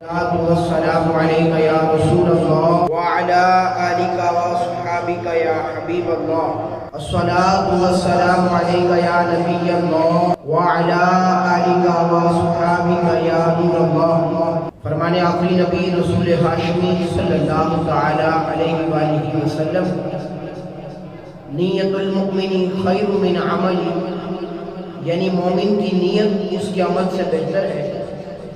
والسلام عليك يا رسول الله وعلى آلك وصحابك يا حبيب الله. الصلاة والسلام عليك يا نبي الله وعلى آلك وصحابك يا نور الله. فرمانے آخری نبی رسول ہاشمی صلی اللہ تعالی علیہ وآلہ وسلم، نیت المؤمن خیر من عمل، یعنی مومن کی نیت اس کے عمل سے بہتر ہے.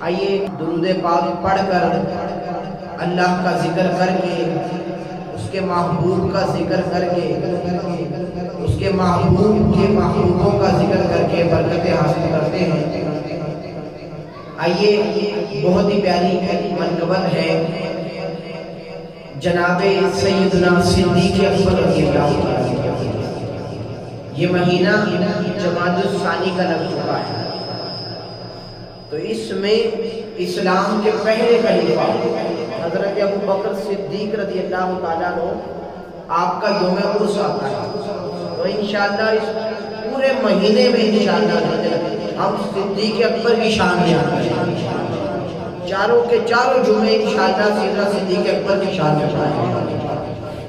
آئیے درود پاک پڑھ کر اللہ کا ذکر کر کے، اس کے محبوب کا ذکر کر کے، اس کے محبوب کے محبوبوں کا ذکر کر کے برکتیں حاصل کرتے ہیں. آئیے بہت ہی پیاری منقبت ہے جناب سیدنا صدیق اکبر رضی اللہ عنہ. یہ مہینہ جمادی الثانی کا لگ چکا ہے، تو اس میں اسلام کے پہلے خلیفہ حضرت ابو بکر صدیق رضی اللہ تعالیٰ عنہ آپ کا یوم عرس آتا ہے. تو انشاءاللہ اس پورے مہینے میں انشاءاللہ ہم صدیق اکبر کی شان بیان کریں. چاروں کے چاروں جمعے انشاءاللہ سیدنا صدیق اکبر کی شان بیان.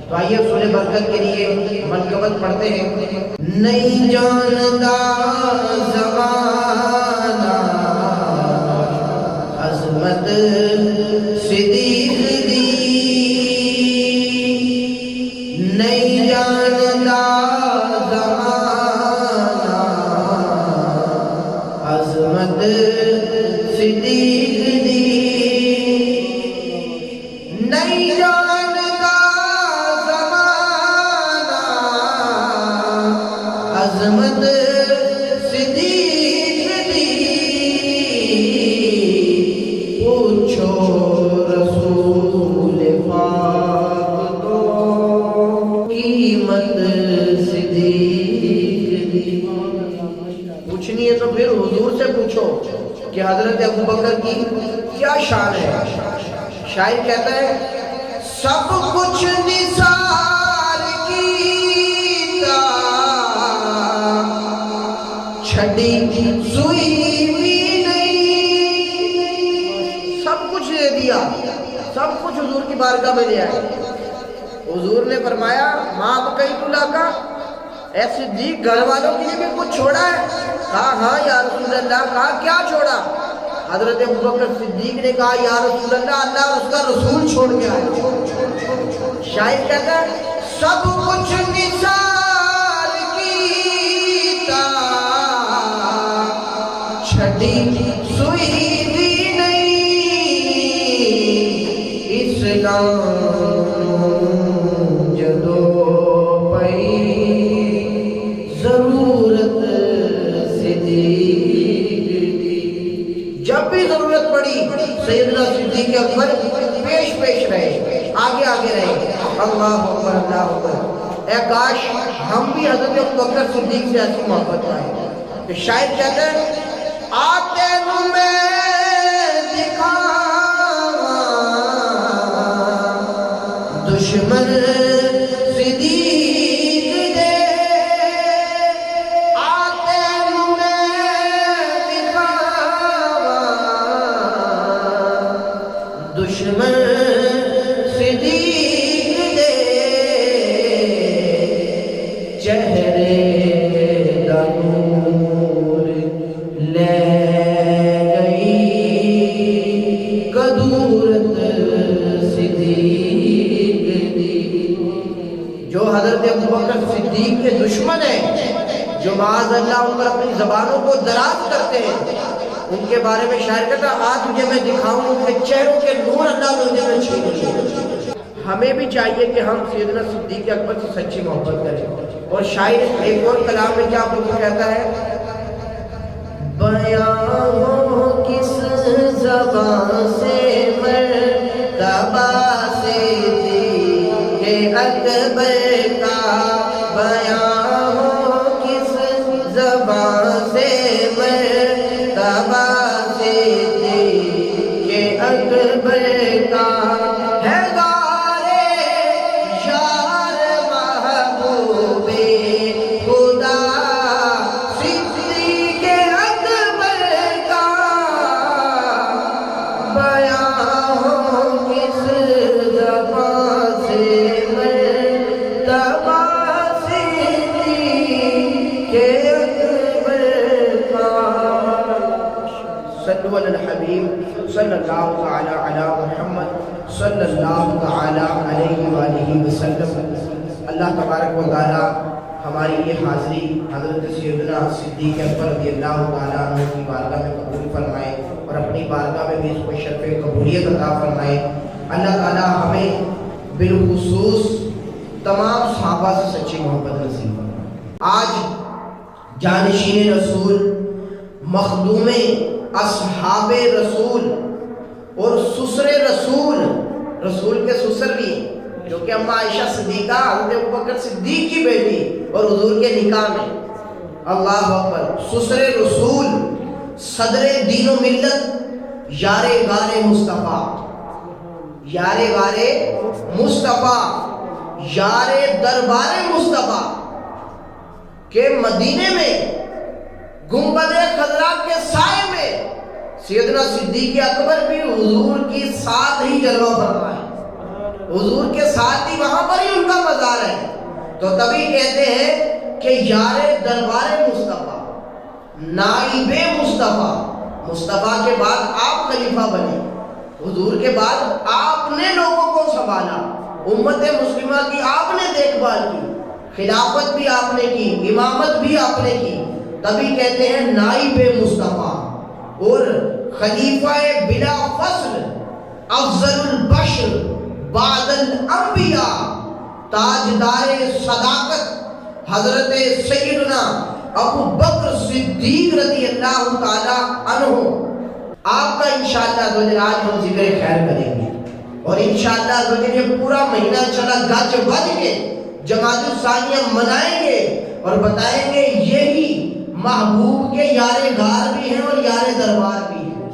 تو آئیے سورہ برکت کے لیے منقبت پڑھتے ہیں. نہیں جانتا زمانہ عظمت صدیق دی، نہیں جانتا زمانہ عظمت صدیق دی، نہیں جانتا زمانہ عظمت صدیق دی. پوچھو رسول پاک تو قیمت صدیق دی. پوچھنی ہے تو پھر حضور سے پوچھو کہ حضرت ابو بکر کی کیا شان ہے. شاعر کہتا ہے سب کچھ نثار کیتا، چھڑی سوئی بھی نہیں. سب کچھ دے دیا، سب کچھ حضور کی بارگاہ میں لے آئے. حضور نے فرمایا ماں بقیت اللہ کا، اے صدیق گھر والوں کے لیے بھی کچھ چھوڑا ہے؟ کہا ہاں یا رسول اللہ. کہا کیا چھوڑا؟ حضرت ابوبکر صدیق نے کہا یا رسول اللہ، اللہ اس کا رسول چھوڑ کے آئے. شاعر کہتا ہے سب کچھ نثار کیتا، چھڑی سوئی بھی نہیں. اسلام جدو پئی ضرورت صدیق دی. جب بھی ضرورت پڑی سیدنا صدیق اکبر پیش رہے، آگے رہے. اللہ اکبر اللہ اکبر. اے کاش ہم بھی حضرت ابوبکر صدیق سے ایسی محبت پائیں. کہ شاید کہتے ہیں آتے نو میں دکھاواں دشمن صدیق دے، آتے نو میں دکھاواں دشمن صدیق دے. چہرے دا نور لے گئی قدورت صدیق دی. جو حضرت ابوبکر صدیق کے دشمن ہیں، جو معاذ اللہ ان پر اپنی زبانوں کو دراز کرتے ہیں، ان کے بارے میں شاعر کہتا آج مجھے میں دکھاؤں ان کے چہروں کے نور اللہ نے مجھے میں چھین لیے. ہمیں بھی چاہیے کہ ہم سیدنا صدیق اکبر سے سچی محبت کریں. اور شاعر ایک اور کلام میں کیا آپ کو کہتا ہے بیان ہو کس زبان سے مرتبہ صدیق اکبر کا، بیان ہو کس زبان سے مرتبہ صدیق اکبر کا. ہے غارے یار محبوب خدا صدیق اکبر کا، بیان صلو علی الحبیب صلی اللہ تعالی علی محمد صلی اللہ تعالی علیہ وآلہ وسلم۔ اللہ تبارک و تعالی ہماری یہ حاضری حضرت سیدنا صدیق اکبر رضی اللہ تعالیٰ عنہ کی بارگاہ میں قبول فرمائے اور اپنی بارگاہ میں بھی اس کو شرف قبولیت عطا فرمائے۔ اللہ تعالیٰ ہمیں بالخصوص تمام صحابہ سے سچی محبت نصیب فرمائے۔ آج جانشین رسول، مخدوم اصحاب رسول اور سسر رسول، رسول کے سسر بھی ہیں جو کہ اماں عائشہ صدیقہ حضرت ابوبکر صدیق کی بیٹی اور حضور کے نکاح میں، اللہ اکبر، سسر رسول، صدر دین و ملت، یار غار مصطفیٰ، یار غار مصطفیٰ، یار دربار مصطفیٰ کے مدینے میں گنبد خضرا کے سائے میں سیدنا صدیق اکبر بھی حضور کی ساتھ ہی جلوہ فرما ہے، حضور کے ساتھ ہی وہاں پر ہی ان کا مزار ہے۔ تو تبھی کہتے ہیں کہ یار دربار مصطفیٰ، نائب مصطفیٰ، مصطفیٰ کے بعد آپ خلیفہ بنے، حضور کے بعد آپ نے لوگوں کو سنبھالا، امت مسلمہ کی آپ نے دیکھ بھال کی، خلافت بھی آپ نے کی، امامت بھی آپ نے کی، تبھی کہتے ہیں نائب مصطفیٰ اور خلیفہ بلا فصل، افضل البشر بعد الانبیاء، تاجدار صداقت حضرت سیدنا ابو بکر صدیق رضی اللہ تعالی عنہ۔ آپ کا انشاءاللہ آج ہم ذکر خیر کریں گے اور انشاءاللہ یہ پورا مہینہ چلا گج بج کے جماعت الثانیہ منائیں گے اور بتائیں گے یہی محبوب کے یار غار بھی ہیں اور یار دربار بھی ہیں،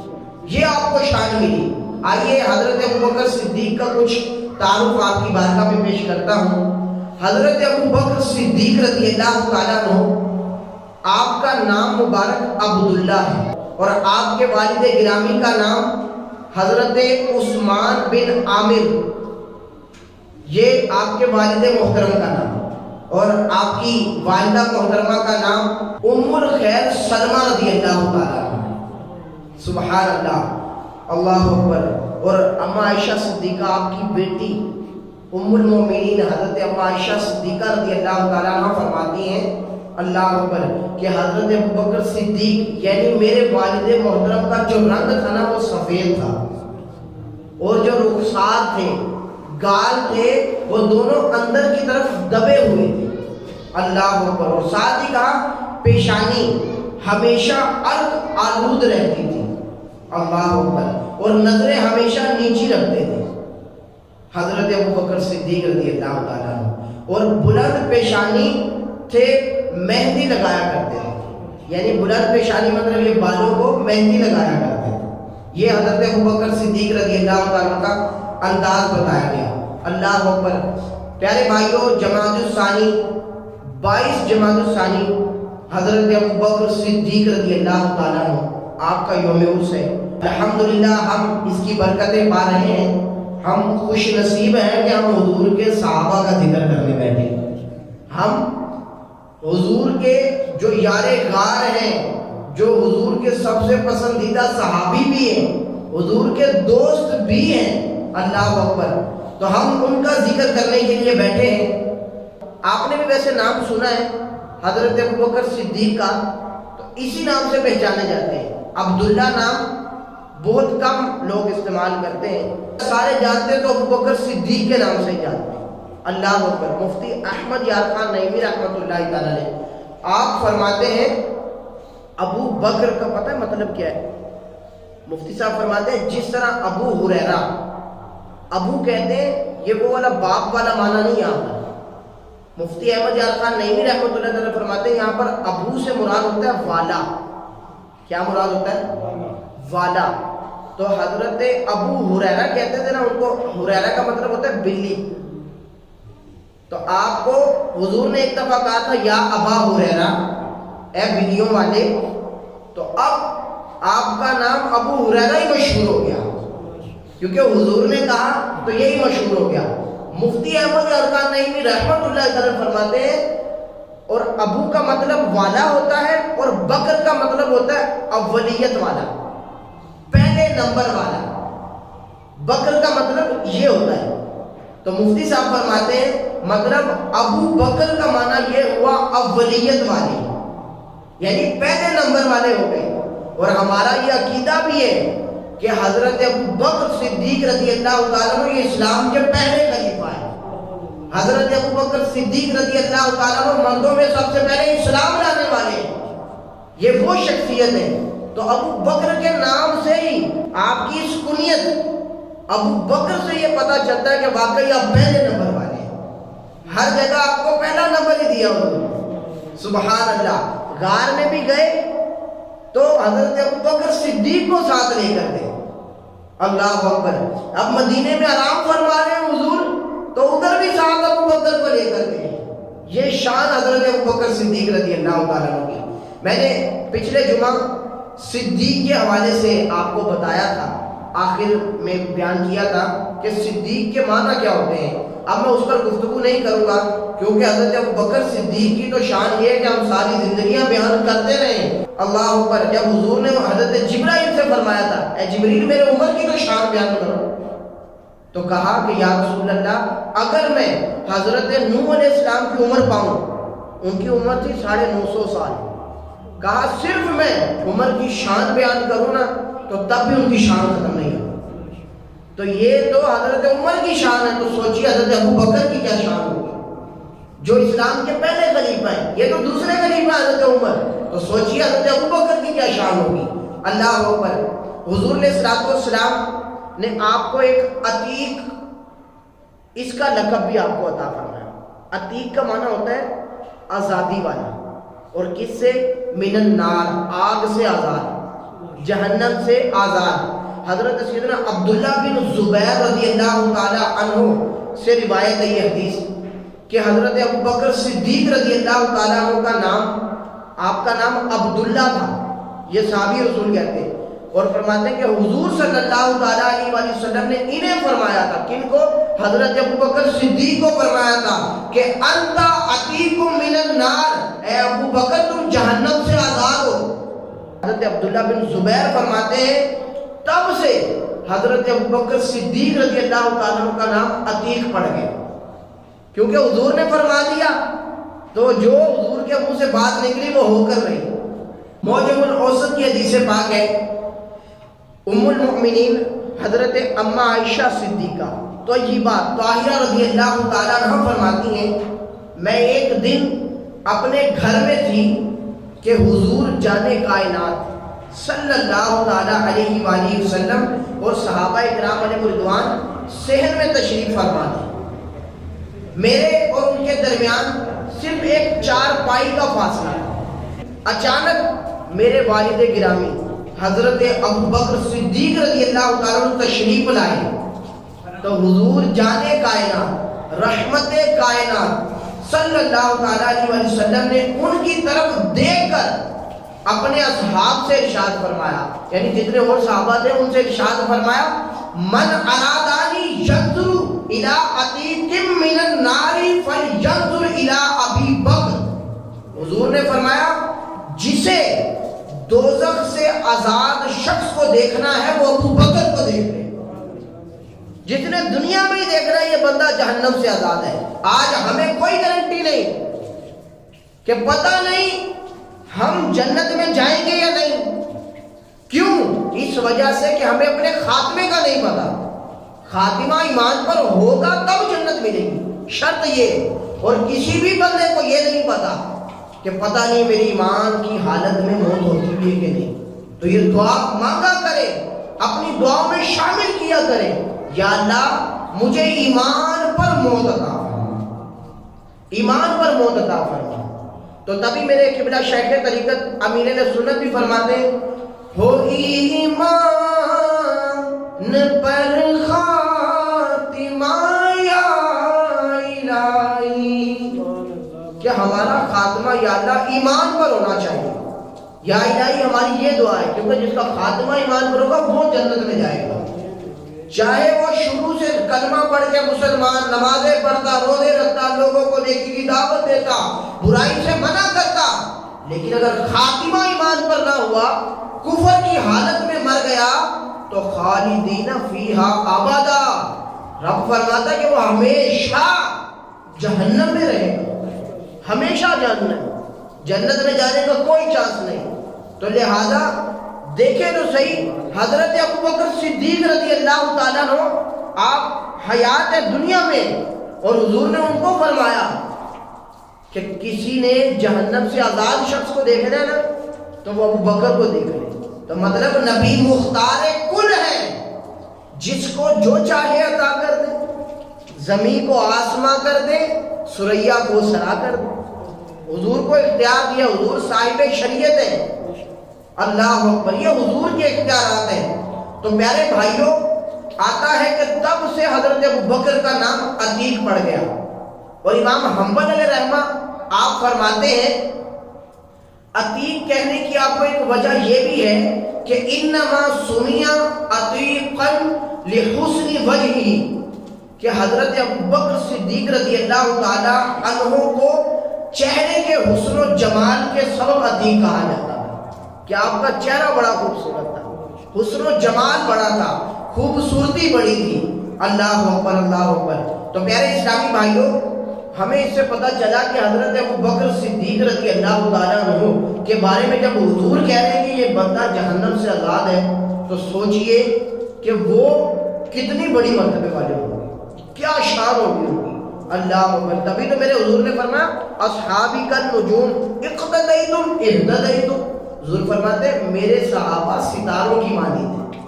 یہ آپ کو شان ملی۔ آئیے حضرت ابوبکر صدیق کا کچھ تعارف آپ کی بارگاہ میں پیش کرتا ہوں۔ حضرت ابوبکر صدیق رضی اللہ تعالیٰ عنہ، آپ کا نام مبارک عبداللہ ہے اور آپ کے والد گرامی کا نام حضرت عثمان بن عامر، یہ آپ کے والد محترم کا نام، اور آپ کی والدہ محترمہ کا نام ام الخیر سلمہ رضی اللہ تعالیٰ عنہ۔ سبحان اللہ، اللہ اکبر۔ اور اماں عائشہ صدیقہ آپ کی بیٹی ام المومنین حضرت اماں عائشہ صدیقہ رضی اللہ تعالیٰ عنہ فرماتی ہیں، اللہ اکبر، کہ حضرت ابوبکر صدیق یعنی میرے والد محترم کا جو رنگ تھا نا وہ سفید تھا، اور جو رخسار تھے، گال تھے، وہ دونوں اندر کی طرف دبے ہوئے تھے، اللہ اکبر۔ اور ساتھ ہی کہا پیشانی ہمیشہ عرق آلود رہتی تھی، اللہ اکبر، اور نظریں ہمیشہ نیچی رکھتے تھے حضرت ابوبکر صدیق رضی اللہ تعالیٰ عنہ، اور بلند پیشانی تھے، مہندی لگایا کرتے تھے، یعنی بلند پیشانی مطلب یہ بالوں کو مہندی لگایا کرتے تھے۔ یہ حضرت ابوبکر صدیق رضی اللہ تعالیٰ کا انداز بتایا گیا، اللہ اکبر۔ پیارے بھائیوں، جماعت الثانی 22 جماعت الثانی حضرت ابوبکر صدیق رضی اللہ تعالیٰ عنہ آپ کا یوم عرس ہے۔ الحمدللہ ہم اس کی برکتیں پا رہے ہیں، ہم خوش نصیب ہیں کہ ہم حضور کے صحابہ کا ذکر کرنے بیٹھے، ہم حضور کے جو یار غار ہیں، جو حضور کے سب سے پسندیدہ صحابی بھی ہیں، حضور کے دوست بھی ہیں، اللہ اکبر، تو ہم ان کا ذکر کرنے کے لیے بیٹھے ہیں۔ آپ نے بھی ویسے نام سنا ہے حضرت ابوبکر صدیق کا، تو اسی نام سے پہچانے جاتے ہیں، عبداللہ نام بہت کم لوگ استعمال کرتے ہیں، سارے جانتے تو ابوبکر صدیق کے نام سے ہی جانتے ہیں، اللہ اکبر۔ مفتی احمد یار خان نعیمی رحمۃ اللہ تعالیٰ نے آپ فرماتے ہیں ابو بکر کا پتہ ہے مطلب کیا ہے؟ مفتی صاحب فرماتے ہیں جس طرح ابو ہریرہ، ابو کہتے ہیں یہ وہ والا باپ والا معنی نہیں یہاں پر، مفتی احمد یار خان نعیمی رحمۃ اللہ تعالیٰ فرماتے ہیں یہاں پر ابو سے مراد ہوتا ہے والا۔ کیا مراد ہوتا ہے؟ والا۔ تو حضرت ابو ہریرہ کہتے تھے نا، ان کو ہریرہ کا مطلب ہوتا ہے بلی، تو آپ کو حضور نے ایک دفعہ کہا تھا یا ابا ہریرہ، اے بلیوں والے، تو اب آپ کا نام ابو ہریرہ ہی مشہور ہو گیا، کیونکہ حضور نے کہا تو یہی مشہور ہو گیا۔ مفتی احمد یار خان نعیمی رحمۃ اللہ تعالیٰ فرماتے ہیں اور ابو کا مطلب والا ہوتا ہے اور بکر کا مطلب ہوتا ہے اولیت والا، نمبر والا. بکر کا مطلب یہ ہوتا ہے. تو مفتی صاحب فرماتے ہیں مطلب ابو بکر کا معنی یہ ہوا اولیت والے، یعنی پہلے نمبر والے ہو گئے. اور ہمارا یہ عقیدہ بھی ہے کہ حضرت ابو بکر صدیق رضی اللہ تعالیٰ عنہ یہ اسلام کے پہلے خلیفہ ہیں. حضرت ابو بکر صدیق رضی اللہ تعالیٰ عنہ مردوں میں سب سے پہلے اسلام لانے والے ہیں. یہ وہ شخصیت ہے. تو ابو بکر کے نام سے ہی آپ کی اس کنیت ابو بکر سے یہ پتا چلتا ہے کہ واقعی آپ پہلے نمبر والے ہیں. ہر جگہ آپ کو پہلا نمبر ہی دیا انہوں. سبحان اللہ. غار میں بھی گئے تو حضرت ابو بکر صدیق کو ساتھ لے کر گئے. اللہ اکبر. اب مدینے میں آرام فرما رہے ہیں حضور تو ادھر بھی ساتھ ابو بکر کو لے کر گئے. یہ شان حضرت ابو بکر صدیق رضی اللہ تعالیٰ عنہ کی. میں نے پچھلے جمعہ صدیق کے حوالے سے آپ کو بتایا تھا، آخر میں بیان کیا تھا کہ صدیق کے معنی کیا ہوتے ہیں. اب میں اس پر گفتگو نہیں کروں گا کیونکہ حضرت ابو بکر صدیق کی تو شان یہ ہے کہ ہم ساری زندگیاں بیان کرتے رہے. اللہ اوپر. جب حضور نے حضرت جبرائیل سے فرمایا تھا اے جبریل میرے عمر کی تو شان بیان کرو، تو کہا کہ یا رسول اللہ اگر میں حضرت نوح علیہ السلام کی عمر پاؤں، ان کی عمر تھی 950 سال، کہا صرف میں عمر کی شان بیان کروں نا تو تب بھی ان کی شان ختم نہیں ہو. تو یہ تو حضرت عمر کی شان ہے، تو سوچیے حضرت ابو بکر کی کیا شان ہوگی جو اسلام کے پہلے خلیفہ ہیں. یہ تو دوسرے خلیفہ حضرت عمر، تو سوچیے حضرت ابو بکر کی کیا شان ہوگی. اللہ اکبر. حضور علیہ الصلوۃ والسلام نے آپ کو ایک عتیق، اس کا لقب بھی آپ کو عطا فرمایا. عتیق کا معنی ہوتا ہے آزادی والا. اور کس سے؟ من النار، آگ سے آزاد، جہنم سے آزاد. حضرت سیدنا عبداللہ بن زبیر رضی اللہ تعالی عنہ سے روایت ہے یہ حدیث کہ حضرت ابو بکر صدیق رضی اللہ تعالی عنہ کا نام، آپ کا نام عبداللہ تھا. یہ صحابی رسول کہتے ہیں اور فرماتے ہیں کہ حضور صلی اللہ تعالی علیہ وآلہ وسلم نے انہیں فرمایا تھا. کن کو؟ حضرت ابو بکر صدیق کو فرمایا تھا کہ انت عتیق من النار، اے ابو بکر تم جہنم سے آزاد ہو. حضرت عبداللہ بن زبیر فرماتے ہیں تب سے حضرت ابو بکر صدیق رضی اللہ تعالیٰ عنہ کا نام عتیق پڑ گیا، کیونکہ حضور نے فرما دیا تو جو حضور کے منہ سے بات نکلی وہ ہو کر رہی. معجم الاوسط کی حدیث پاک ہے، ام المؤمنین حضرت اماں عائشہ صدیقہ طیبہ طاہرہ رضی اللہ تعالیٰ عنہ فرماتی ہیں میں ایک دن اپنے گھر میں تھی کہ حضور جانے کائنات صلی اللہ تعالیٰ علیہ وآلہ وسلم اور صحابہ اکرام علیہ رضوان صحن میں تشریف فرما تھے. میرے اور ان کے درمیان صرف ایک 4 پائی کا فاصلہ. اچانک میرے والد گرامی حضرت ابو بکر صدیق رضی اللہ تعالیٰ عنہ تشریف لائے تو حضور جانے کائنات رحمت کائنات صلی اللہ تعالیٰ علیہ وآلہ وسلم نے ان کی طرف دیکھ کر اپنے اصحاب سے ارشاد فرمایا، یعنی جتنے اور صحابہ تھے ان سے ارشاد فرمایا من ارادانی ینظر الی عتیق من النار فلینظر الی ابی بکر. حضور نے فرمایا جسے دوزخ سے آزاد شخص کو دیکھنا ہے وہ ابو بکر کو دیکھ لے. جتنے دنیا میں ہی دیکھ رہا ہے یہ بندہ جہنم سے آزاد ہے. آج ہمیں کوئی گارنٹی نہیں کہ پتہ نہیں ہم جنت میں جائیں گے یا نہیں. کیوں؟ اس وجہ سے کہ ہمیں اپنے خاتمے کا نہیں پتا. خاتمہ ایمان پر ہوگا تب جنت ملے گی، شرط یہ. اور کسی بھی بندے کو یہ نہیں پتا کہ پتہ نہیں میری ایمان کی حالت میں موت ہوتی بھی ہے کہ نہیں. تو یہ دعا مانگا کرے، اپنی دعاؤں میں شامل کیا کرے یا اللہ مجھے ایمان پر موت عطا فرما، ایمان پر موت عطا فرما. تو تبھی میرے قبلہ شیخ طریقت امیر سنت بھی فرماتے ہو ایمان پر خاتمہ یا الہی، کہ ہمارا خاتمہ یا اللہ ایمان پر ہونا چاہیے. یا الہی ہماری یہ دعا ہے کیونکہ جس کا خاتمہ ایمان پر ہوگا وہ جنت میں جائے گا. چاہے وہ شروع سے کلمہ پڑھ کے مسلمان، نمازیں پڑھتا، روزے رکھتا، لوگوں کو نیکی کی دعوت دیتا، برائی سے منع کرتا، لیکن اگر خاتمہ ایمان پر نہ ہوا، کفر کی حالت میں مر گیا تو خالدین فیہا ابدا، رب فرماتا ہے کہ وہ ہمیشہ جہنم میں رہے گا، ہمیشہ جہنم، جنت میں جانے کا کوئی چانس نہیں۔ تو لہذا دیکھیں تو صحیح، حضرت ابوبکر صدیق رضی اللہ تعالیٰ عنہ آپ حیات دنیا میں، اور حضور نے ان کو فرمایا کہ کسی نے جہنم سے آزاد شخص کو دیکھنا ہے نا تو وہ ابوبکر کو دیکھ لے۔ تو مطلب نبی مختار کل ہے، جس کو جو چاہے عطا کر دے، زمین کو آسماں کر دے، سریا کو سرا کر دے۔ حضور کو اختیار دیا، حضور صاحب شریعت ہے، اللہ اکبر، یہ حضور کے اختیارات ہیں۔ تو پیارے بھائیوں، آتا ہے کہ تب سے حضرت ابوبکر کا نام عتیق پڑ گیا۔ اور امام حنبل علیہ رحمہ آپ فرماتے ہیں عتیق کہنے کی آپ کو ایک وجہ یہ بھی ہے کہ انما سمیا عتیقا لحسن وجہہ، کہ حضرت ابوبکر صدیق رضی اللہ تعالی عنہ کو چہرے کے حسن و جمال کے سبب عتیق کہا جاتا ہے، کہ آپ کا چہرہ بڑا خوبصورت تھا، حسن و جمال بڑا تھا، خوبصورتی بڑی تھی۔ اللہ اکبر، اللہ اکبر۔ تو پیارے اسلامی بھائیوں، ہمیں اس سے پتہ چلا کہ حضرت ابوبکر صدیق رضی اللہ تعالیٰ عنہ کے بارے میں جب حضور کہہ رہے ہیں کہ یہ بندہ جہنم سے آزاد ہے، تو سوچئے کہ وہ کتنی بڑی مرتبے والے ہوں گے، کیا شان ہوگی ان کی۔ اللہ اکبر۔ تبھی تو میرے حضور نے فرمایا اصحابی کا نجوم اقتدیتم اہتدیتم، حضور فرماتے ہیں میرے صحابہ ستاروں کی مانند ہیں،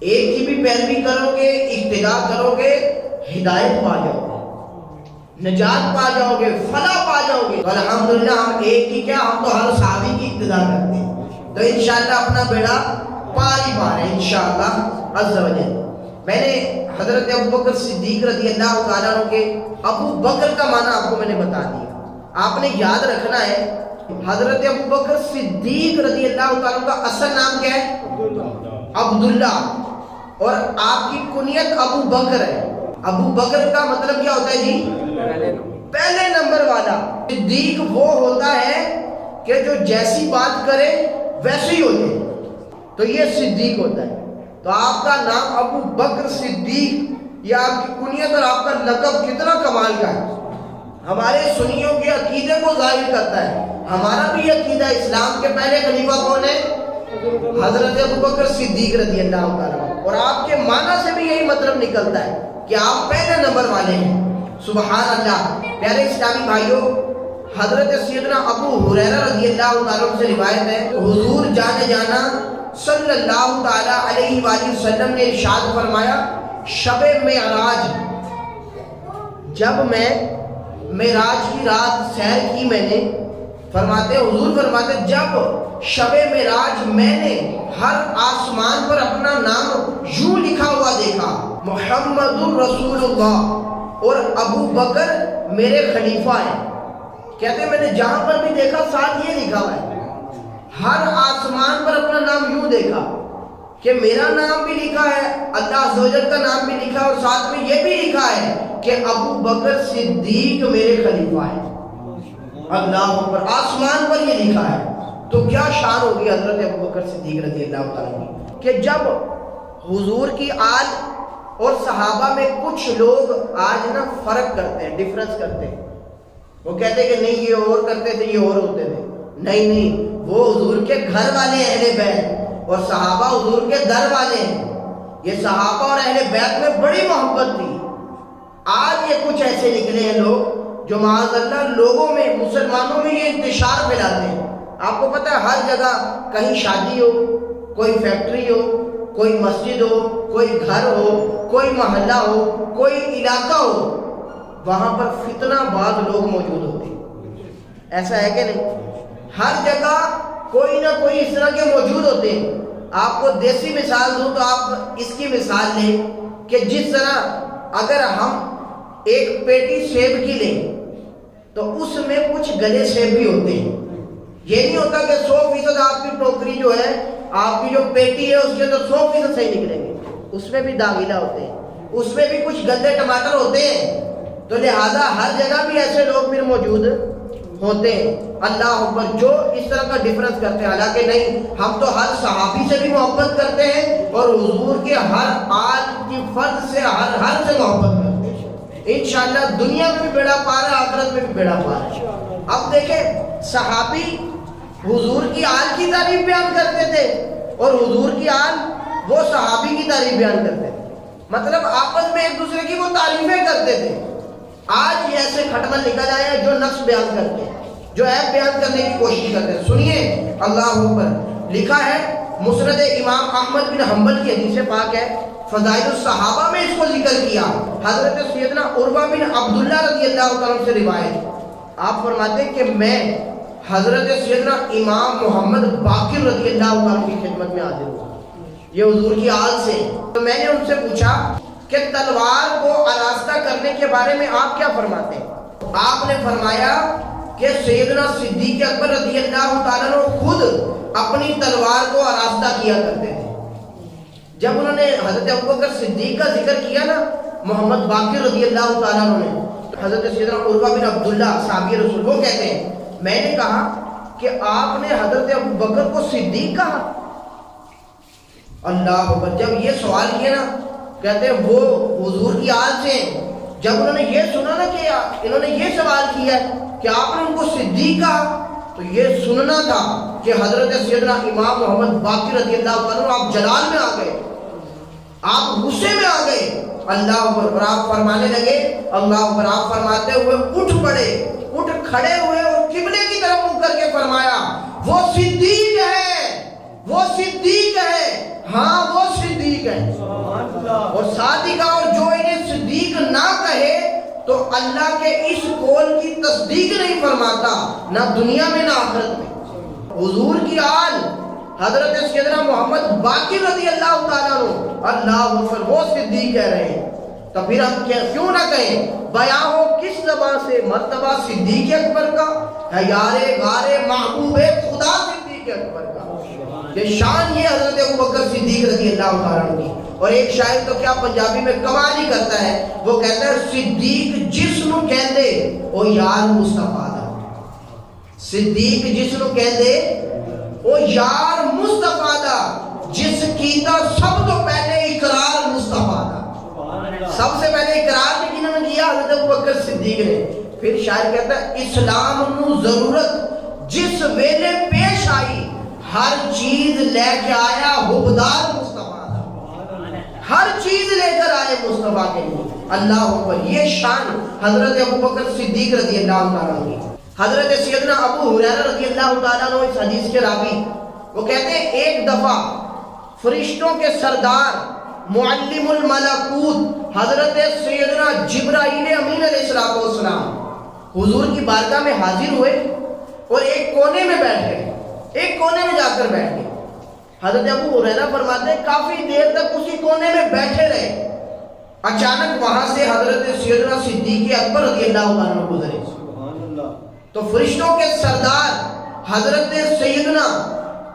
ایک کی بھی پیروی کرو گے، اقتداء کرو گے، ہدایت پا جاؤ گے، نجات پا جاؤ گے، فلاح پا جاؤ گے۔ تو الحمدللہ ہم ایک کی کیا، ہم تو ہر صحابی کی اقتداء کرتے ہیں، تو انشاءاللہ اپنا بیڑا پار ہی پا رہے ہیں انشاءاللہ عز و جل۔ میں نے حضرت ابوبکر صدیق رضی اللہ تعالیٰ عنہ کے ابو بکر کا معنی آپ کو میں نے بتا دیا، آپ نے یاد رکھنا ہے حضرت ابوبکر صدیق رضی اللہ تعالیٰ عنہ کا اصل نام کیا ہے؟ عبداللہ، اور آپ کی کنیت ابو بکر ہے۔ ابو بکر کا مطلب کیا ہوتا ہے جی؟ پہلے نمبر والا۔ صدیق وہ ہوتا ہے کہ جو جیسی بات کرے ویسے ہی ہو جائے، تو یہ صدیق ہوتا ہے۔ تو آپ کا نام ابو بکر صدیق، یہ آپ کی کنیت اور آپ کا لقب کتنا کمال کا ہے، ہمارے سنیوں کے عقیدے کو ظاہر کرتا ہے۔ ہمارا بھی عقیدہ اسلام کے پہلے خلیفہ کون ہے؟ حضرت ابوبکر صدیق رضی اللہ تعالیٰ، اور آپ کے معنی سے بھی یہی مطلب نکلتا ہے کہ آپ پہلے نمبر والے ہیں۔ سبحان اللہ۔ پیارے اسلامی بھائیوں، حضرت سیدنا ابو ہریرہ رضی اللہ تعالیٰ سے روایت ہے، حضور جانے جانا صلی اللہ تعالیٰ علیہ وآلہ وسلم نے ارشاد فرمایا، شب معراج، جب میں معراج کی رات سیر کی میں نے، فرماتے حضور فرماتے جب شب معراج میں نے ہر آسمان پر اپنا نام یوں لکھا ہوا دیکھا، محمد رسول اللہ، اور ابو بکر میرے خلیفہ ہیں۔ کہتے ہیں میں نے جہاں پر بھی دیکھا ساتھ یہ لکھا ہوا ہے، ہر آسمان پر اپنا نام یوں دیکھا کہ میرا نام بھی لکھا ہے، اللہ عز و جل کا نام بھی لکھا ہے، اور ساتھ میں یہ بھی لکھا ہے کہ ابو بکر صدیق میرے خلیفہ ہیں۔ اللہ پر آسمان پر یہ لکھا ہے، تو کیا شان ہوگی حضرت ابوبکر صدیق رضی اللہ تعالیٰ عنہ کہ جب حضور کی آل اور صحابہ میں کچھ لوگ آج نا فرق کرتے ہیں، ڈفرنس کرتے ہیں، وہ کہتے ہیں کہ نہیں یہ اور کرتے تھے، یہ اور ہوتے تھے، نہیں، وہ حضور کے گھر والے اہل بیت اور صحابہ حضور کے در والے ہیں۔ یہ صحابہ اور اہل بیت میں بڑی محبت تھی۔ آج یہ کچھ ایسے نکلے ہیں لوگ جو معاذ اللہ لوگوں میں، مسلمانوں میں یہ انتشار پھیلاتے ہیں۔ آپ کو پتہ ہے ہر جگہ کہیں شادی ہو، کوئی فیکٹری ہو، کوئی مسجد ہو، کوئی گھر ہو، کوئی محلہ ہو، کوئی علاقہ ہو، وہاں پر فتنہ باز لوگ موجود ہوتے ہیں۔ ایسا ہے کہ نہیں؟ ہر جگہ کوئی نہ کوئی اس طرح کے موجود ہوتے ہیں۔ آپ کو دیسی مثال دوں تو آپ اس کی مثال لیں کہ جس طرح اگر ہم ایک پیٹی سیب کی لیں تو اس میں کچھ گلے سیب بھی ہوتے ہیں۔ یہ نہیں ہوتا کہ 100% آپ کی ٹوکری جو ہے، آپ کی جو پیٹی ہے اس کے اندر 100% صحیح نکلیں گے، اس میں بھی داغیلہ ہوتے ہیں، اس میں بھی کچھ گندے ٹماٹر ہوتے ہیں۔ تو لہذا ہر جگہ بھی ایسے لوگ پھر موجود ہوتے ہیں، اللہ اکبر، جو اس طرح کا ڈفرنس کرتے ہیں. حالانکہ نہیں، ہم تو ہر صحابی سے بھی محبت کرتے ہیں اور حضور کے ہر آل کی فرد سے ہر سے محبت کرتے ہیں. انشاءاللہ دنیا میں بھی بیڑا پار ہے، آخرت میں بھی بیڑا پار ہے. اب دیکھیں، صحابی حضور کی آل کی تعریف بیان کرتے تھے اور حضور کی آل وہ صحابی کی تعریف بیان کرتے تھے. مطلب آپس میں ایک دوسرے کی وہ تعریفیں کرتے تھے. آج یہ ایسے کھٹمل نکل آئے ہیں جو نقص بیان کرتے ہیں، جو عیب بیان کرنے کی کوشش کرتے ہیں. سنیے، اللہ اکبر. لکھا ہے مسند امام احمد بن حنبل کی حدیث پاک ہے، فضائل الصحابہ میں اس کو ذکر کیا. حضرت سیدنا عروہ بن عبداللہ رضی اللہ تعالیٰ عنہ سے روایت، آپ فرماتے ہیں کہ میں حضرت سیدنا امام محمد باقر رضی اللہ تعالیٰ کی خدمت میں حاضر ہوا، یہ حضور کی آل سے. تو میں نے ان سے پوچھا کہ تلوار کو آراستہ کرنے کے بارے میں آپ کیا فرماتے ہیں؟ آپ نے فرمایا کہ سیدنا صدیق اکبر رضی اللہ تعالیٰ عنہ خود اپنی تلوار کو آراستہ کیا کرتے تھے. جب انہوں نے حضرت ابوبکر صدیق کا ذکر کیا نا، محمد باقر رضی اللہ تعالیٰ عنہ نے، تو حضرت سیدنا عروہ بن عبداللہ صحابی رسول وہ کہتے ہیں، میں نے کہا کہ آپ نے حضرت ابوبکر کو صدیق کہا؟ اللہ اکبر. جب یہ سوال کیا نا، کہتے ہیں وہ حضور کی آل سے ہیں. جب انہوں نے یہ سنا نا کہ انہوں نے یہ سوال کیا کہ آپ نے ان کو صدیق کہا، تو یہ سننا تھا کہ حضرت سیدنا امام محمد باقر رضی اللہ عنہ آپ جلال میں آ گئے، آپ غصے میں آ گئے. اللہ اکبر. اور آپ فرمانے لگے، اللہ اکبر، آپ فرماتے ہوئے اٹھ پڑے، اٹھ کھڑے ہوئے اور قبلے کی طرف منہ کر کے فرمایا، وہ صدیق ہے، وہ صدیق ہے، ہاں وہ صدیق ہے. اور ساتھ ہی کہا، اور جو انہیں صدیق نہ کہے تو اللہ کے اس قول کی تصدیق نہیں فرماتا، نہ دنیا میں نہ آخرت میں. حضور کی آل حضرت سیدنا محمد باقر رضی اللہ تعالیٰ عنہ، اللہ اکبر، وہ صدیق کہہ رہے ہیں. تو پھر ہم کیوں نہ کہیں، بیاں ہو کس زبان سے مرتبہ صدیق اکبر کا ہے، یارے غارے محبوب خدا صدیق اکبر کا. یہ شان یہ حضرت ابوبکر صدیق رضی اللہ تعالیٰ عنہ کی. اور ایک شاعر تو کیا پنجابی میں کمال ہی کرتا ہے، وہ کہتا ہے، صدیق جس نو کہندے او یار مصطفیٰ دا. صدیق جس نو کہندے او یار مصطفیٰ دا، جس کیتا سب تو پہلے اقرار مصطفیٰ دا. سب سے پہلے اقرار بھی کنہوں نے کیا؟ حضرت ابوبکر صدیق نے. پھر شاعر کہتا ہے، اسلام نو ضرورت جس ویلے پیش آئی، ہر چیز لے کے آیا حبدار مصطفیٰ دا. ہر چیز لے کر آئے مصطفیٰ کے لیے. اللہ اکبر. یہ شان حضرت ابوبکر صدیق رضی اللہ تعالیٰ عنہ. حضرت سیدنا ابو ہریرہ رضی اللہ تعالیٰ عنہ اس حدیث کے راوی، وہ کہتے ہیں ایک دفعہ فرشتوں کے سردار معلم الملکوت حضرت سیدنا جبرائیل امین علیہ السلام حضور کی بارگاہ میں حاضر ہوئے اور ایک کونے میں بیٹھ گئے، ایک کونے میں جا کر بیٹھ گئے. حضرت ابو ہریرہ فرماتے ہیں کافی دیر تک اسی کونے میں بیٹھے رہے. اچانک وہاں سے حضرت سیدنا صدیق اکبر رضی اللہ عنہ گزرے. تو فرشتوں کے سردار حضرت سیدنا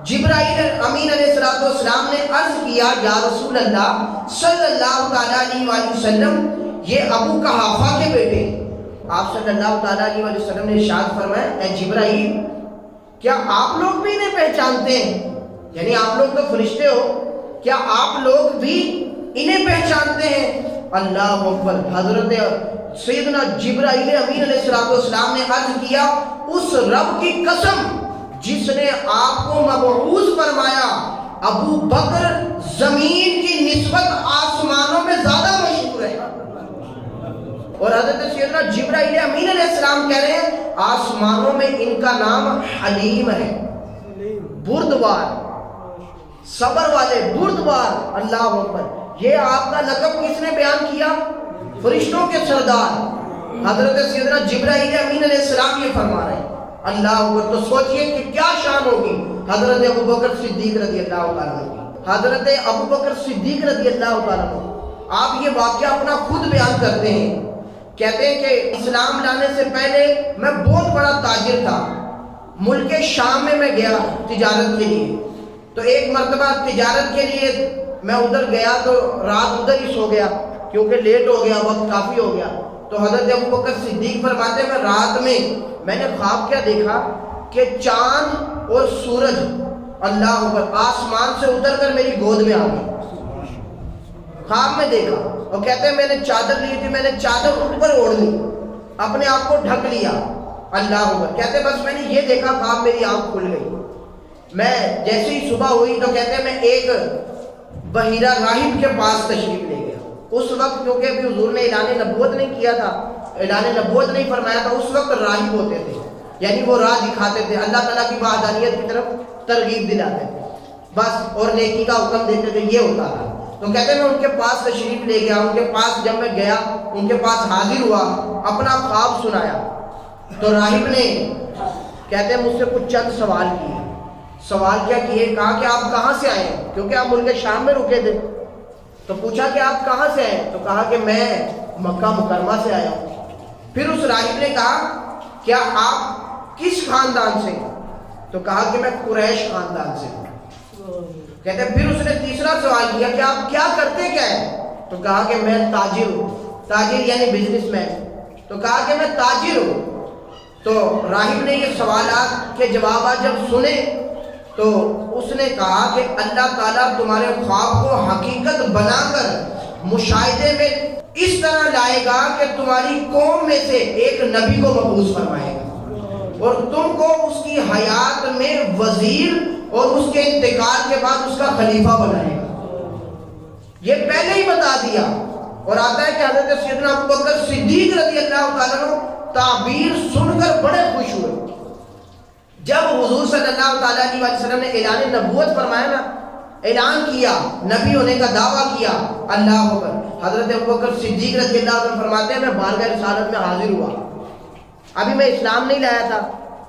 جبرائیل امین علیہ السلام نے عرض کیا، یا رسول اللہ صلی اللہ علیہ وآلہ وسلم، یہ ابو قحافہ کے بیٹے. آپ صلی اللہ علیہ وآلہ وسلم نے ارشاد فرمایا، اے جبرائیل، کیا آپ لوگ بھی انہیں پہچانتے ہیں؟ یعنی آپ لوگ تو فرشتے ہو، کیا آپ لوگ بھی انہیں پہچانتے ہیں؟ اللہ اکبر. حضرت سیدنا جبرائیل امین علیہ السلام نے عرض کیا، اس رب کی قسم جس نے آپ کو مبعوث فرمایا، ابو بکر زمین کی نسبت آسمانوں میں زیادہ مشہور ہے. اور حضرت سیدنا جبرائیل امین علیہ السلام کہہ رہے ہیں آسمانوں میں ان کا نام حلیم ہے، بردبار، صبر والے، بردبار. اللہ اکبر. یہ آپ کا لقب کس نے بیان کیا؟ فرشتوں کے سردار حضرت سیدنا جبرائیل امین علیہ السلام یہ فرما رہے ہیں. اللہ اکبر. تو سوچئے کہ کیا شان ہوگی حضرت ابوبکر صدیق رضی اللہ تعالیٰ عنہ. حضرت ابوبکر صدیق رضی اللہ تعالیٰ عنہ، آپ یہ واقعہ اپنا خود بیان کرتے ہیں. کہتے ہیں کہ اسلام لانے سے پہلے میں بہت بڑا تاجر تھا. ملک شام میں گیا تجارت کے لیے. تو ایک مرتبہ تجارت کے لیے میں ادھر گیا تو رات ادھر ہی سو گیا کیونکہ لیٹ ہو گیا، وقت کافی ہو گیا. تو حضرت ابوبکر صدیق فرماتے ہیں میں رات میں نے خواب کیا دیکھا کہ چاند اور سورج اللہ اکبر آسمان سے اتر کر میری گود میں آ گئی، خواب میں دیکھا۔ اور کہتے ہیں میں نے چادر لی تھی، میں نے چادر اوپر اوڑھ لی، اپنے آپ کو ڈھک لیا، اللہ اکبر۔ کہتے ہیں بس میں نے یہ دیکھا، خواب میری آنکھ کھل گئی۔ میں جیسے ہی صبح ہوئی تو کہتے ہیں میں ایک بحیرہ راہب کے پاس تشریف لے گیا۔ اس وقت کیونکہ ابھی حضور نے اعلان نبوت نہیں کیا تھا، اعلان نبوت نہیں فرمایا تھا، اس وقت راہب ہوتے تھے، یعنی وہ راہ دکھاتے تھے، اللہ تعالیٰ کی وحدانیت کی طرف ترغیب دلاتے تھے بس، اور نیکی کا حکم دیتے تھے، یہ ہوتا تھا۔ تو کہتے ہیں میں ان کے پاس تشریف لے گیا، ان کے پاس جب میں گیا، ان کے پاس حاضر ہوا، اپنا خواب سنایا تو راہب نے کہتے ہیں مجھ سے کچھ چند سوال کیے۔ سوال کیا کیے؟ کہا کہ آپ کہاں سے آئے ہیں، کیونکہ آپ ملک شام میں رکے تھے۔ تو پوچھا کہ آپ کہاں سے آئے ہیں؟ تو کہا کہ میں مکہ مکرمہ سے آیا ہوں۔ پھر اس راہب نے کہا کیا آپ کس خاندان سے ہیں؟ تو کہا کہ میں قریش خاندان سے ہوں۔ کہتے ہیں پھر اس نے تیسرا سوال کیا کہ آپ کیا کرتے کیا ہیں؟ تو کہا کہ میں تاجر ہوں، تاجر یعنی بزنس مین۔ تو کہا کہ میں تاجر ہوں۔ تو راہب نے یہ سوالات کے جوابات جب سنے تو اس نے کہا کہ اللہ تعالیٰ تمہارے خواب کو حقیقت بنا کر مشاہدے میں اس طرح لائے گا کہ تمہاری قوم میں سے ایک نبی کو مبعوث فرمائے گا، اور تم کو اس کی حیات میں وزیر اور اس کے انتقال کے بعد اس کا خلیفہ بنائے گا۔ یہ پہلے ہی بتا دیا۔ اور آتا ہے کہ حضرت سیدنا ابوبکر صدیق رضی اللہ تعالیٰ عنہ تعبیر سن کر بڑے خوش ہوئے۔ جب حضور صلی اللہ تعالیٰ علیہ وسلم نے اعلان نبوت فرمایا نا، اعلان کیا، نبی ہونے کا دعویٰ کیا، اللہ اکبر، حضرت ابوبکر صدیق رضی اللہ عنہ فرماتے ہیں میں بارگاہ رسالت میں حاضر ہوا، ابھی میں اسلام نہیں لایا تھا،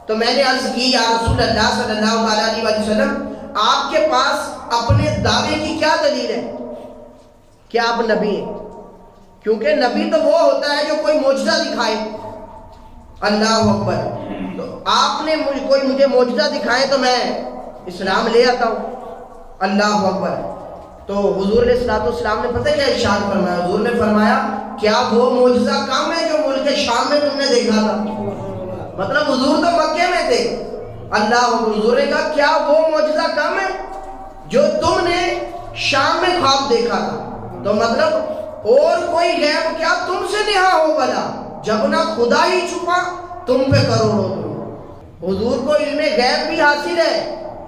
تو میں نے عرض کی یا رسول اللہ صلی اللہ تعالیٰ علیہ وسلم آپ کے پاس اپنے دعوے کی کیا دلیل ہے؟ کیا آپ نبی ہیں؟ کیونکہ نبی تو وہ ہوتا ہے جو کوئی معجزہ دکھائے، اللہ اکبر، تو آپ نے مجھے معجزہ دکھائے تو میں اسلام لے آتا ہوں، اللہ اکبر۔ تو حضور علیہ الصلوۃ والسلام نے پتہ کیا ارشاد فرمایا؟ حضور نے فرمایا کیا وہ معجزہ کم ہے جو ملک شام میں تم نے دیکھا تھا؟ مطلب حضور تو مکے میں تھے، اللہ اکبر۔ حضور نے کہا کیا وہ معجزہ کم ہے جو تم نے شام میں خواب دیکھا تھا؟ تو مطلب اور کوئی غیب کیا تم سے نہا ہو بلا، جب نہ خدا ہی چھپا تم پہ کروڑوں درود۔ حضور کو علم غیب بھی حاصل ہے،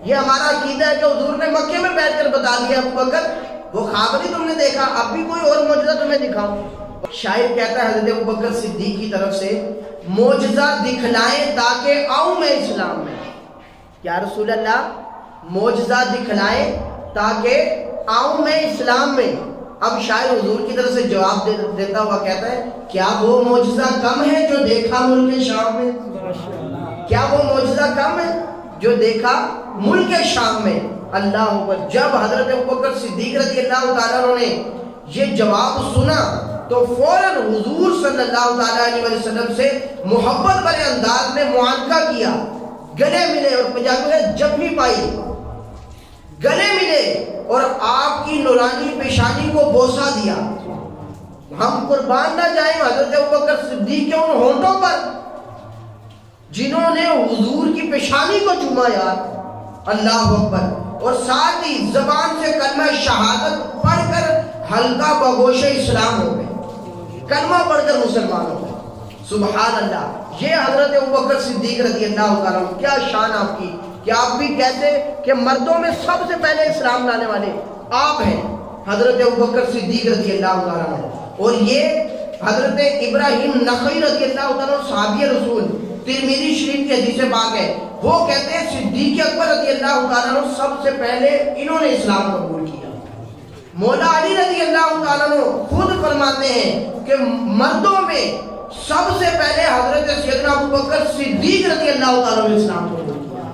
یہ ہمارا عقیدہ ہے کہ حضور نے مکے میں بیٹھ کر بتا دیا ابوبکر وہ خواب نہیں تم نے دیکھا، اب بھی کوئی اور معجزہ تمہیں دکھاؤں۔ شاعر کہتا ہے حضرت ابوبکر صدیق کی طرف سے معجزہ دکھلائیں تاکہ آؤں میں اسلام میں، یا رسول اللہ معجزہ دکھلائیں تاکہ آؤں میں اسلام میں۔ اب شاعر حضور کی طرف سے جواب دیتا ہوا کہتا ہے کیا وہ معجزہ کم ہے جو دیکھا ملک شام میں؟ کیا وہ معجزہ کم ہے جو دیکھا ملک شام میں؟ اللہ اکبر۔ جب حضرت ابوبکر صدیق رضی اللہ تعالیٰ عنہ نے یہ جواب سنا تو فوراً حضور صلی اللہ تعالیٰ علیہ وسلم سے محبت بھرے انداز میں معانقہ کیا، گلے ملے، اور پنجابی میں جبھی پائی، گلے ملے اور آپ کی نورانی پیشانی کو بوسہ دیا۔ ہم قربان نہ جائیں حضرت ابوبکر صدیق کے ان ہونٹوں پر جنہوں نے حضور کی پیشانی کو چوما، یار اللہ اکبر، اور ساتھ ہی زبان سے کلمہ شہادت پڑھ کر ہلکا بگوش اسلام ہو گئے، کلمہ پڑھ کر مسلمان ہو گئے، سبحان اللہ۔ یہ حضرت ابوبکر صدیق رضی اللہ تعالیٰ عنہ، کیا شان آپ کی کہ آپ بھی کہتے کہ مردوں میں سب سے پہلے اسلام لانے والے آپ ہیں، حضرت ابوبکر صدیق رضی اللہ تعالیٰ عنہ۔ اور یہ حضرت ابراہیم نخعی رضی اللہ تعالیٰ عنہ صحابی رسول، ترمذی شریف کی حدیث پاک ہے، وہ کہتے ہیں صدیق اکبر رضی اللہ تعالیٰ عنہ سب سے پہلے انہوں نے اسلام قبول کیا۔ مولا علی رضی اللہ تعالیٰ عنہ خود فرماتے ہیں کہ مردوں میں سب سے پہلے حضرت سیدنا ابوبکر صدیق رضی اللہ تعالیٰ عنہ اسلام قبول کیا۔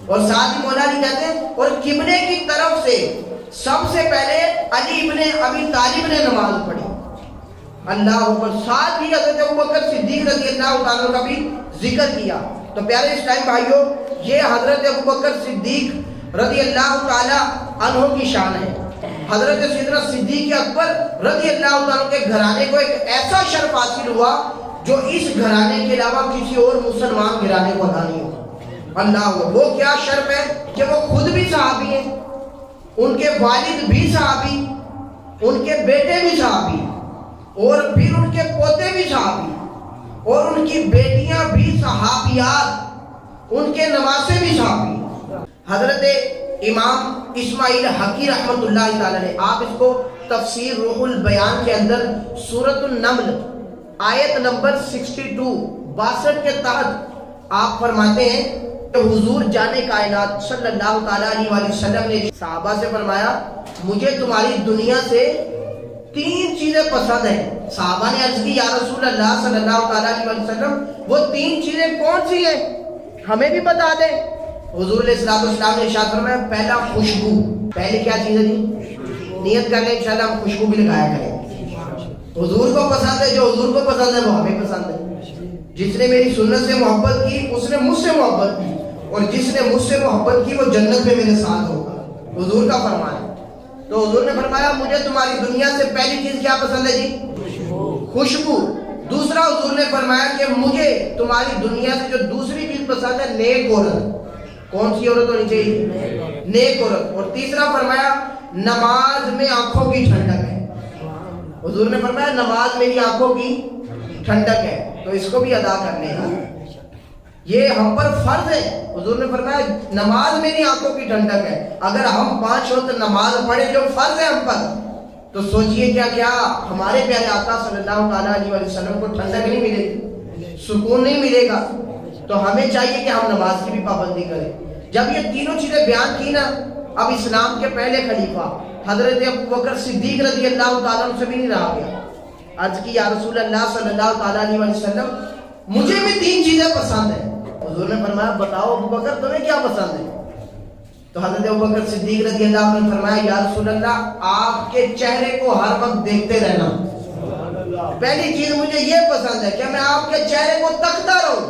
اور ساتھ ہی مولا علی کہتے ہیں اور قبلے کی طرف سے سب سے پہلے علی ابن ابی طالب نے نماز پڑھی، اللہ اکبر۔ ساتھ ہی حضرت ابوبکر صدیق رضی اللہ تعالیٰ عنہ کا بھی ذکر کیا۔ تو پیارے اسلام بھائیوں، یہ حضرت ابوبکر صدیق رضی اللہ تعالیٰ عنہ کی شان ہے۔ حضرت سیدنا صدیق اکبر رضی اللہ تعالیٰ کے گھرانے کو ایک ایسا شرف حاصل ہوا جو اس گھرانے کے علاوہ کسی اور مسلمان گھرانے کو ادا نہیں ہوا. اللہ، وہ کیا شرف ہے کہ وہ خود بھی صحابی ہیں، ان کے والد بھی صحابی، ان کے بیٹے بھی صحابی، اور پھر ان کے پوتے بھی صحابی، اور ان کی بیٹیاں بھی صحابیات، ان کے نواسے بھی صحابی. حضرت امام اسماعیل حقی رحمت اللہ تعالی نے، آپ اس کو تفسیر روح البیان کے اندر سورۃ النمل آیت نمبر 62 کے تحت آپ فرماتے ہیں کہ حضور جان کائنات صلی اللہ تعالیٰ علیہ وسلم نے صحابہ سے فرمایا مجھے تمہاری دنیا سے 3 چیزیں پسند ہیں. صحابہ نے عرض کی یا رسول اللہ صلی اللہ تعالیٰ علیہ وسلم وہ 3 چیزیں کون سی ہیں، ہمیں بھی بتا دیں. حضور علیہ السلام نے ارشاد فرمایا پہلا خوشبو. پہلے کیا چیز ہے جی؟ نیت کر لیں انشاءاللہ ہم خوشبو بھی لگایا کریں. حضور کو پسند ہے، جو حضور کو پسند ہے وہ ہمیں پسند ہے. جس نے میری سنت سے محبت کی اس نے مجھ سے محبت کی، اور جس نے مجھ سے محبت کی وہ جنت میں میرے ساتھ ہوگا. حضور کا فرمان ہے. تو حضور نے فرمایا مجھے تمہاری دنیا سے پہلی چیز کیا پسند ہے جی؟ خوشبو. دوسرا حضور نے فرمایا کہ مجھے تمہاری دنیا سے جو دوسری چیز پسند ہے نیک عورت. کون سی عورت ہونی چاہیے؟ نیک عورت. اور تیسرا فرمایا نماز میں آنکھوں کی ٹھنڈک ہے. حضور نے فرمایا نماز میری آنکھوں کی ٹھنڈک ہے، تو اس کو بھی ادا کرنے کا یہ ہم پر فرض ہے. حضور نے فرمایا نماز میری آنکھوں کی ٹھنڈک ہے. اگر ہم 5 وقت نماز پڑھیں جو فرض ہے ہم پر، تو سوچئے کیا کیا ہمارے پیارے آقا صلی اللہ تعالیٰ علیہ وسلم کو ٹھنڈک نہیں ملے گی، سکون نہیں ملے گا. تو ہمیں چاہیے کہ ہم نماز کی بھی پابندی کریں. جب یہ تینوں چیزیں بیان کی نا، اب اسلام کے پہلے خلیفہ حضرت ابوبکر صدیق رضی اللہ تعالیٰ عنہ سے بھی نہیں رہا گیا. عرض کی یا رسول اللہ صلی اللہ تعالیٰ علیہ وسلم مجھے بھی 3 چیزیں پسند ہیں. حضور نے فرمایا بتاؤ ابوبکر تمہیں کیا پسند ہے؟ تو حضرت ابوبکر صدیق رضی اللہ عنہ نے فرمایا یا رسول اللہ آپ کے چہرے کو ہر وقت دیکھتے رہنا. پہلی چیز مجھے یہ پسند ہے کہ میں آپ کے چہرے کو تکتا رہوں.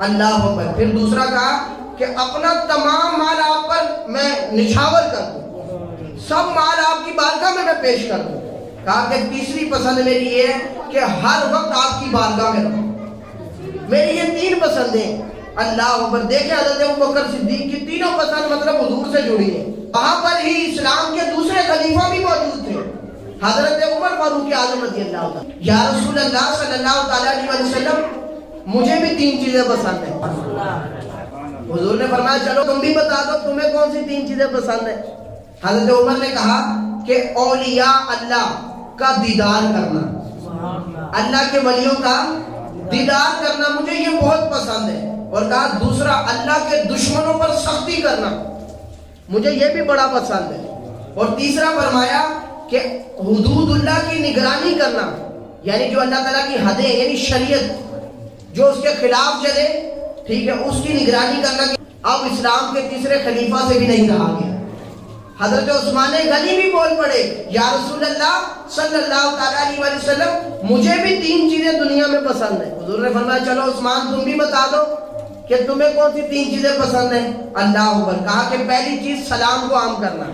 اللہ اکبر. پھر دوسرا کہا کہ اپنا تمام مال آپ پر میں نچھاور کر دوں، سب مال آپ کی بارگاہ میں پیش کر دوں. کہا کہ تیسری پسند میری یہ ہے کہ ہر وقت آپ کی بارگاہ میں رہوں. میری یہ 3 پسندیں. اللہ اکبر. دیکھیں حضرت ابوبکر صدیق کی تینوں پسند مطلب حضور سے جڑی ہیں. وہاں پر ہی اسلام کے دوسرے خلیفہ بھی موجود تھے، حضرت عمر فاروق اعظم رضی اللہ تعالیٰ. یا رسول اللہ صلی اللہ تعالیٰ علیہ وسلم مجھے بھی 3 چیزیں پسند ہیں. حضور نے فرمایا چلو تم بھی بتا دو تمہیں کون سی 3 چیزیں پسند ہیں. حضرت عمر نے کہا کہ اولیاء اللہ کا دیدار کرنا، اللہ کے ولیوں کا دیدار کرنا مجھے یہ بہت پسند ہے. اور کہا دوسرا اللہ کے دشمنوں پر سختی کرنا مجھے یہ بھی بڑا پسند ہے. اور تیسرا فرمایا کہ حدود اللہ کی نگرانی کرنا، یعنی جو اللہ تعالیٰ کی حدیں یعنی شریعت جو اس کے خلاف چلے، ٹھیک ہے، اس کی نگرانی کرنا. اب اسلام کے تیسرے خلیفہ سے بھی نہیں رہا گیا. حضرت عثمان غنی بھی بول پڑے یا رسول اللہ صلی اللہ تعالیٰ علیہ وسلم مجھے بھی 3 چیزیں دنیا میں پسند ہیں. حضور نے فرمایا چلو عثمان تم بھی بتا دو کہ تمہیں کون سی 3 چیزیں پسند ہیں. اللہ اکبر. کہا کہ پہلی چیز سلام کو عام کرنا.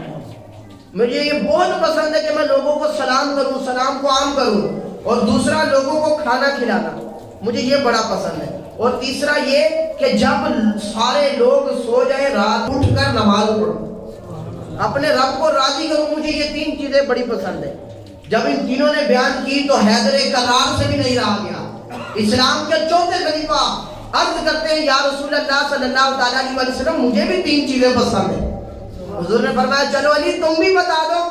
مجھے یہ بہت پسند ہے کہ میں لوگوں کو سلام کروں، سلام کو عام کروں. اور دوسرا لوگوں کو کھانا کھلانا مجھے یہ بڑا پسند ہے. اور تیسرا یہ کہ جب سارے لوگ سو جائیں رات اٹھ کر نماز پڑھوں، اپنے رب کو راضی کروں. مجھے یہ 3 چیزیں بڑی پسند ہیں. جب ان تینوں نے بیان کی تو حیدر کرار سے بھی نہیں رہا گیا. اسلام کے چوتھے خلیفہ عرض کرتے ہیں یا رسول اللہ صلی اللہ تعالیٰ علیہ وسلم مجھے بھی 3 چیزیں پسند ہیں. حضور نے فرمایا چلو علی تم بھی بتا دو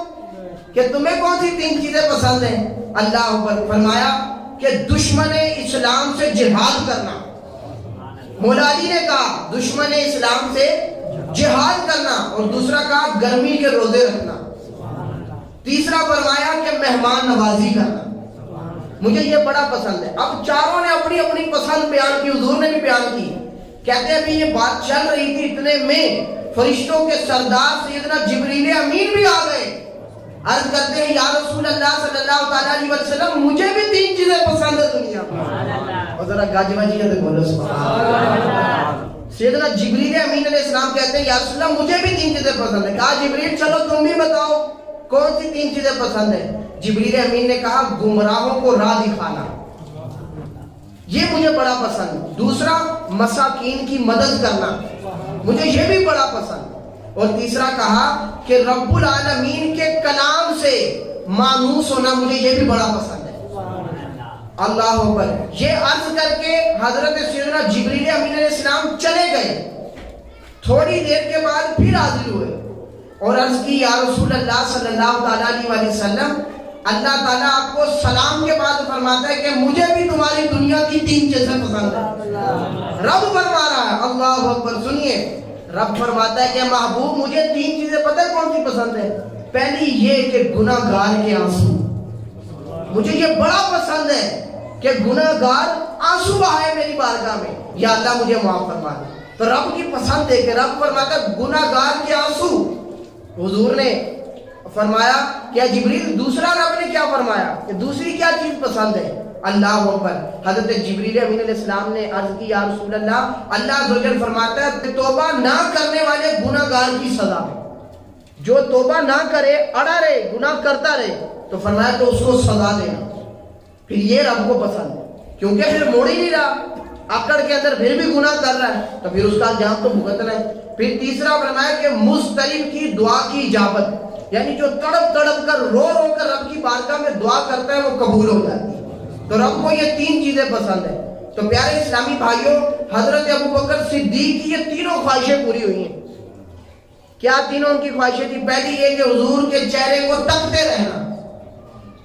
کہ تمہیں کون سی 3 چیزیں پسند ہیں. اللہ اکبر. فرمایا کہ دشمن اسلام سے جہاد کرنا. مولا علی نے کہا دشمن اسلام سے جہاد کرنا. اور دوسرا کہا گرمی کے روزے رکھنا. تیسرا فرمایا کہ مہمان نوازی کرنا. مجھے یہ بڑا پسند ہے. اب چاروں نے اپنی اپنی پسند بیان کی، حضور نے بھی بیان کی. کہتے ہیں ابھی یہ بات چل رہی تھی اتنے میں فرشتوں کے سردار سیدنا جبریل امین بھی آ گئے. عرض کرتے ہیں یا رسول اللہ صلی اللہ تعالیٰ علیہ وسلم مجھے بھی 3 چیزیں پسند ہے دنیا میں. اور ذرا گاجبہ جی کہتے بولو سبحان اللہ. سیدنا جبریل امین علیہ السلام کہتے ہیں یا رسول اللہ مجھے بھی 3 چیزیں پسند ہے. کہا جبریل چلو تم بھی بتاؤ کون سی 3 چیزیں پسند ہیں؟ جبریل امین نے کہا گمراہوں کو راہ دکھانا، یہ مجھے بڑا پسند۔ دوسرا مساکین کی مدد کرنا، مجھے یہ بھی بڑا پسند۔ اور تیسرا کہا کہ رب العالمین کے کلام سے مانوس ہونا، مجھے یہ بھی بڑا پسند ہے۔ اللہ اکبر۔ یہ عرض کر کے حضرت سیدنا جبریل امین علیہ السلام چلے گئے، تھوڑی دیر کے بعد پھر حاضر ہوئے اور عرض کی یا رسول اللہ صلی اللہ تعالیٰ علیہ وسلم، اللہ تعالیٰ آپ کو سلام کے بعد فرماتا ہے کہ مجھے بھی تمہاری دنیا کی 3 چیزیں پسند ہیں۔ رب فرما رہا ہے، اللہ اکبر۔ سنیے، رب فرماتا ہے کہ محبوب مجھے 3 چیزیں پتہ ہے کون سی پسند ہے؟ پہلی یہ کہ گناہ گار کے آنسو، مجھے یہ بڑا پسند ہے کہ گناہ گار آنسو بہائے میری بارگاہ میں، یا اللہ مجھے معاف فرما دے۔ تو رب کی پسند ہے کہ رب فرماتا ہے گناہ گار کے آنسو۔ حضور نے فرمایا کیا جبریل دوسرا رب نے کیا فرمایا کہ دوسری کیا چیز پسند ہے؟ اللہ اکبر۔ حضرت جبریل امین علیہ السلام نے عرض کی یا رسول اللہ، اللہ عز و جل فرماتا ہے کہ توبہ نہ کرنے والے گناہ گار کی سزا ہے، جو توبہ نہ کرے، اڑا رہے، گناہ کرتا رہے، تو فرمایا تو اس کو سزا دینا۔ پھر یہ رب کو پسند ہے، کیونکہ پھر موڑ ہی نہیں رہا، اکڑ کے اندر پھر بھی گناہ کر رہا ہے، تو پھر اس کا انجام تو بھگتنا ہے۔ پھر تیسرا فرمایا کہ مضطرب کی دعا کی اجابت، یعنی جو تڑپ تڑپ کر رو رو کر رب کی بارگاہ میں دعا کرتا ہے وہ قبول ہو جاتی ہے۔ تو رب کو یہ 3 چیزیں پسند ہیں۔ تو پیارے اسلامی بھائیوں، حضرت ابوبکر صدیق کی یہ 3 خواہشیں پوری ہوئی ہیں۔ کیا 3 ان کی خواہشیں تھی؟ پہلی یہ کہ حضور کے چہرے کو تکتے رہنا،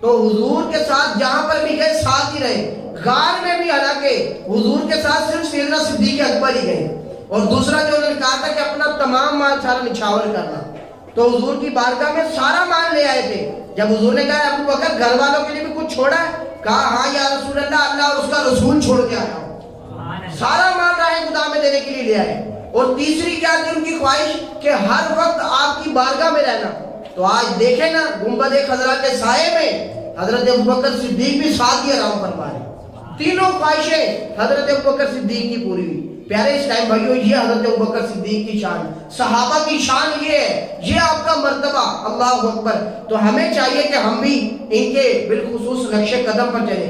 تو حضور کے ساتھ جہاں پر بھی گئے ساتھ ہی رہے، غار میں بھی حالانکہ حضور کے ساتھ صرف سیدنا صدیق اکبر ہی گئے۔ اور دوسرا جو انہوں نے کہا تھا کہ اپنا تمام مال سارا نچھاور کرنا، تو حضور کی بارگاہ میں سارا مال لے آئے تھے۔ جب حضور نے کہا ابوبکر گھر والوں کے لیے بھی کچھ چھوڑا ہے؟ کہا ہاں یا رسول اللہ اور اس کا رسول چھوڑ کے آیا ہوں، سارا مال راہ خدا میں دینے کے لیے لے آئے۔ اور تیسری کیا تھی ان کی خواہش کہ ہر وقت آپ کی بارگاہ میں رہنا۔ تو آج دیکھیں نا گنبد خضرا کے سائے میں حضرت ابوبکر صدیق بھی ساتھ ہی آرام فرما رہے۔ 3 خواہشیں حضرت ابوبکر صدیق کی پوری ہوئی۔ پیارے اسلام بھائیوں، یہ حضرت ابوبکر صدیق کی شان، صحابہ کی شان یہ ہے، یہ آپ کا مرتبہ، اللہ اکبر۔ تو ہمیں چاہیے کہ ہم بھی ان کے بالخصوص نقش قدم پر چلیں۔